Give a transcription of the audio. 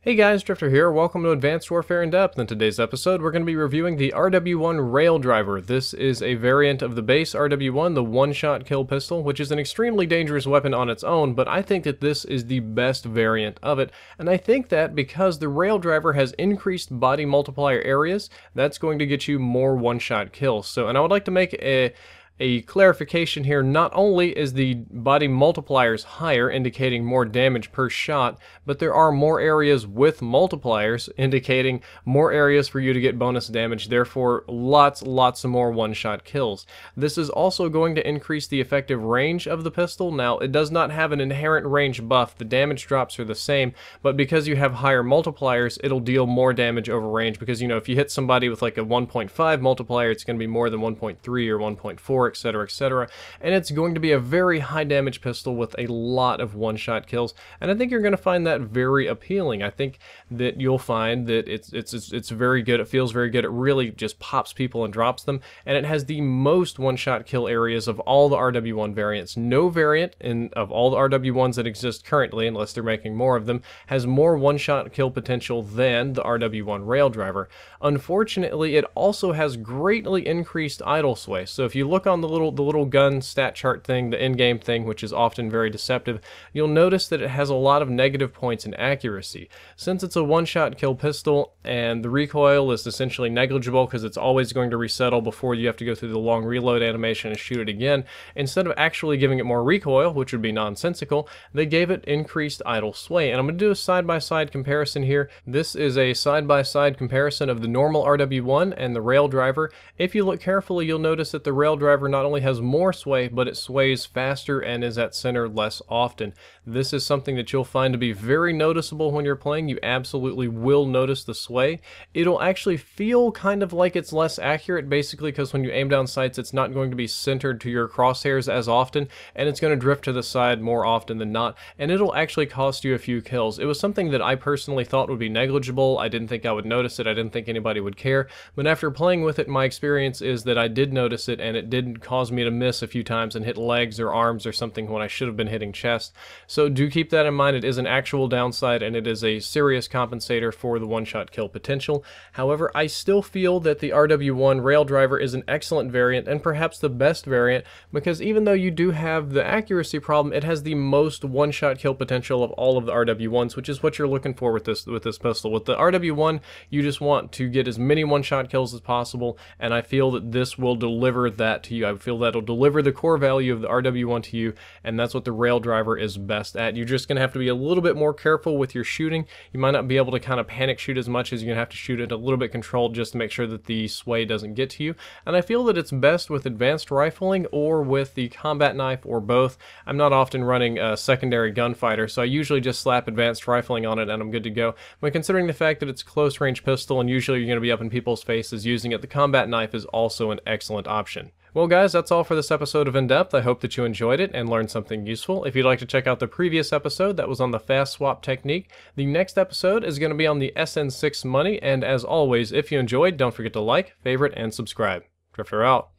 Hey guys, Drifter here. Welcome to Advanced Warfare in Depth. In today's episode, we're going to be reviewing the RW1 Rail Driver. This is a variant of the base RW1, the one-shot kill pistol, which is an extremely dangerous weapon on its own, but I think that this is the best variant of it. And I think that because the Rail Driver has increased body multiplier areas, that's going to get you more one-shot kills. And I would like to make a clarification here. Not only is the body multipliers higher, indicating more damage per shot, but there are more areas with multipliers, indicating more areas for you to get bonus damage, therefore lots of more one-shot kills. This is also going to increase the effective range of the pistol. Now, it does not have an inherent range buff. The damage drops are the same, but because you have higher multipliers, it'll deal more damage over range, because, you know, if you hit somebody with like a 1.5 multiplier, it's going to be more than 1.3 or 1.4, etc., etc. And it's going to be a very high damage pistol with a lot of one-shot kills, and I think you're going to find that very appealing. I think that you'll find that it's very good. It feels very good. It really just pops people and drops them, and it has the most one-shot kill areas of all the RW1 variants. No variant of all the RW1s that exist currently, unless they're making more of them, has more one-shot kill potential than the RW1 Rail Driver. Unfortunately, it also has greatly increased idle sway. So if you look on the little gun stat chart thing, the in-game thing, which is often very deceptive, you'll notice that it has a lot of negative points in accuracy. Since it's a one-shot kill pistol and the recoil is essentially negligible because it's always going to resettle before you have to go through the long reload animation and shoot it again, instead of actually giving it more recoil, which would be nonsensical, they gave it increased idle sway. And I'm going to do a side-by-side comparison here. This is a side-by-side comparison of the normal RW1 and the Rail Driver. If you look carefully, you'll notice that the Rail Driver not only has more sway, but it sways faster and is at center less often. This is something that you'll find to be very noticeable when you're playing. You absolutely will notice the sway. It'll actually feel kind of like it's less accurate, basically because when you aim down sights, it's not going to be centered to your crosshairs as often, and it's going to drift to the side more often than not, and it'll actually cost you a few kills. It was something that I personally thought would be negligible. I didn't think I would notice it. I didn't think anybody would care, but after playing with it, my experience is that I did notice it, and it did cause me to miss a few times and hit legs or arms or something when I should have been hitting chest. So do keep that in mind. It is an actual downside, and it is a serious compensator for the one-shot kill potential. However, I still feel that the RW1 Rail Driver is an excellent variant, and perhaps the best variant, because even though you do have the accuracy problem, it has the most one-shot kill potential of all of the RW1s, which is what you're looking for with this pistol. With the RW1, you just want to get as many one-shot kills as possible, and I feel that this will deliver that to you. I feel that'll deliver the core value of the RW1 to you, and that's what the Rail Driver is best at. You're just going to have to be a little bit more careful with your shooting. You might not be able to kind of panic shoot as much, as you're going to have to shoot it a little bit controlled just to make sure that the sway doesn't get to you. And I feel that it's best with advanced rifling or with the combat knife, or both. I'm not often running a secondary gunfighter, so I usually just slap advanced rifling on it and I'm good to go. But considering the fact that it's a close range pistol and usually you're going to be up in people's faces using it, the combat knife is also an excellent option. Well guys, that's all for this episode of In Depth. I hope that you enjoyed it and learned something useful. If you'd like to check out the previous episode that was on the fast swap technique, the next episode is going to be on the SN6 money, and as always, if you enjoyed, don't forget to like, favorite, and subscribe. Drifter out.